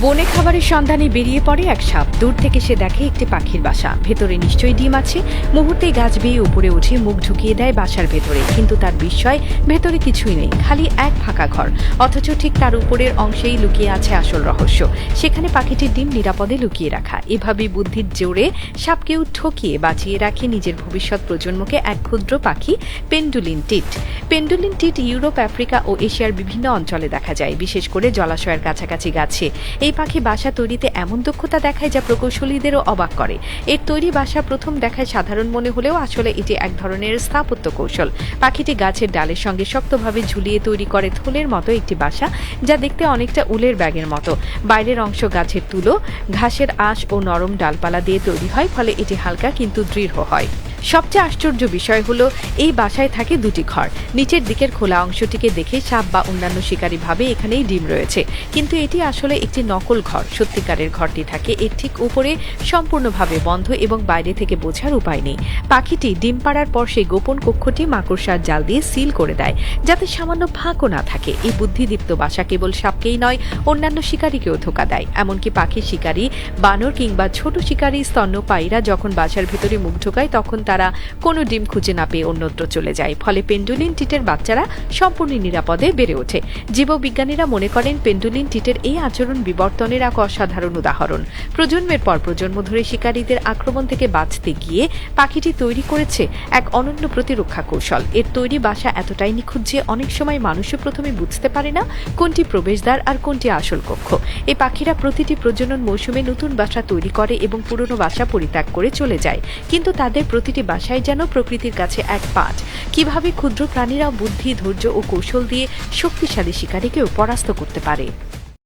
বনে খাবারের সন্ধানে বেরিয়ে পড়ে এক সাপ। দূর থেকে সে দেখে একটি পাখির বাসা, ভেতরে নিশ্চয়ই ডিম আছে। মুহূর্তেই গাছ বেয়ে উপরে উঠে মুখ ঢুকিয়ে দেয় বাসার ভেতরে, কিন্তু তার বিস্ময়, ভেতরে কিছুই নেই, খালি এক ফাঁকা ঘর। অথচ ঠিক তার উপরের অংশেই লুকিয়ে আছে আসল রহস্য। সেখানে পাখিটির ডিম নিরাপদে লুকিয়ে রাখা। এভাবেই বুদ্ধির জোরে সাপকেও ঠকিয়ে বাঁচিয়ে রাখে নিজের ভবিষ্যৎ প্রজন্মকে এক ক্ষুদ্র পাখি, পেন্ডুলিন টিট। পেন্ডুলিন টিট ইউরোপ, আফ্রিকা ও এশিয়ার বিভিন্ন অঞ্চলে দেখা যায়, বিশেষ করে জলাশয়ের কাছাকাছি গাছে। এই পাখি বাসা তৈরিতে এমন দক্ষতা দেখায় যা প্রকৌশলীদেরও অবাক করে। এর তৈরি বাসা প্রথম দেখায় সাধারণ মনে হলেও আসলে এটি এক ধরনের স্থাপত্য কৌশল। পাখিটি গাছের ডালের সঙ্গে শক্তভাবে ঝুলিয়ে তৈরি করে থলের মতো একটি বাসা, যা দেখতে অনেকটা উলের ব্যাগের মতো। বাইরের অংশ গাছের তুলো, ঘাসের আঁশ ও নরম ডালপালা দিয়ে তৈরি হয়, ফলে এটি হালকা কিন্তু দৃঢ় হয়। সবচেয়ে আশ্চর্য বিষয় হলো এই বাসায় থাকে দুটি ঘর। নিচের দিকের খোলা অংশটিকে দেখে সাপ বা অন্যান্য শিকারী ভাবে এখানেই ডিম রয়েছে, কিন্তু এটি আসলে একটি নকল ঘর। সত্যিকারের ঘরটি থাকে এর ঠিক উপরে, সম্পূর্ণভাবে বন্ধ এবং বাইরে থেকে বোঝার উপায় নেই। পাখিটি ডিম পাড়ার পর সেই গোপন কক্ষটি মাকড়সার জাল দিয়ে সিল করে দেয়, যাতে সামান্য ফাঁকও না থাকে। এই বুদ্ধিদীপ্ত বাসা কেবল সাপকেই নয়, অন্যান্য শিকারীকেও ধোঁকা দেয়। এমনকি পাখি শিকারী, বানর কিংবা ছোট শিকারী স্তন্যপায়ীরা যখন বাসার ভেতরে মুখ ঢোকায়, তখন তারা কোনো ডিম খুঁজে না পেয়ে অন্যত্র চলে যায়। ফলে পেন্ডুলিন টিটের বাচ্চারা সম্পূর্ণ নিরাপদে বেড়ে ওঠে। জীববিজ্ঞানীরা মনে করেন পেন্ডুলিন টিটের এই আচরণ বিবর্তনের এক অসাধারণ উদাহরণ। প্রজন্মের পর প্রজন্ম ধরে শিকারীদের আক্রমণ থেকে বাঁচতে গিয়ে পাখিটি তৈরি করেছে এক অনন্য প্রতিরক্ষা কৌশল। এর তৈরি বাসা এতটাই নিখুঁত যে অনেক সময় মানুষও প্রথমে বুঝতে পারে না কোনটি প্রবেশদ্বার আর কোনটি আসল কক্ষ। এই পাখিরা প্রতিটি প্রজনন মৌসুমে নতুন বাসা তৈরি করে এবং পুরনো বাসা পরিত্যাগ করে চলে যায়, কিন্তু তাদের প্রতিটি বাসায় যেন প্রকৃতির কাছে এক পাঠ। কিভাবে ক্ষুদ্র প্রাণীরা বুদ্ধি, ধৈর্য ও কৌশল দিয়ে শক্তিশালী শিকারীকেও পরাস্ত করতে পারে।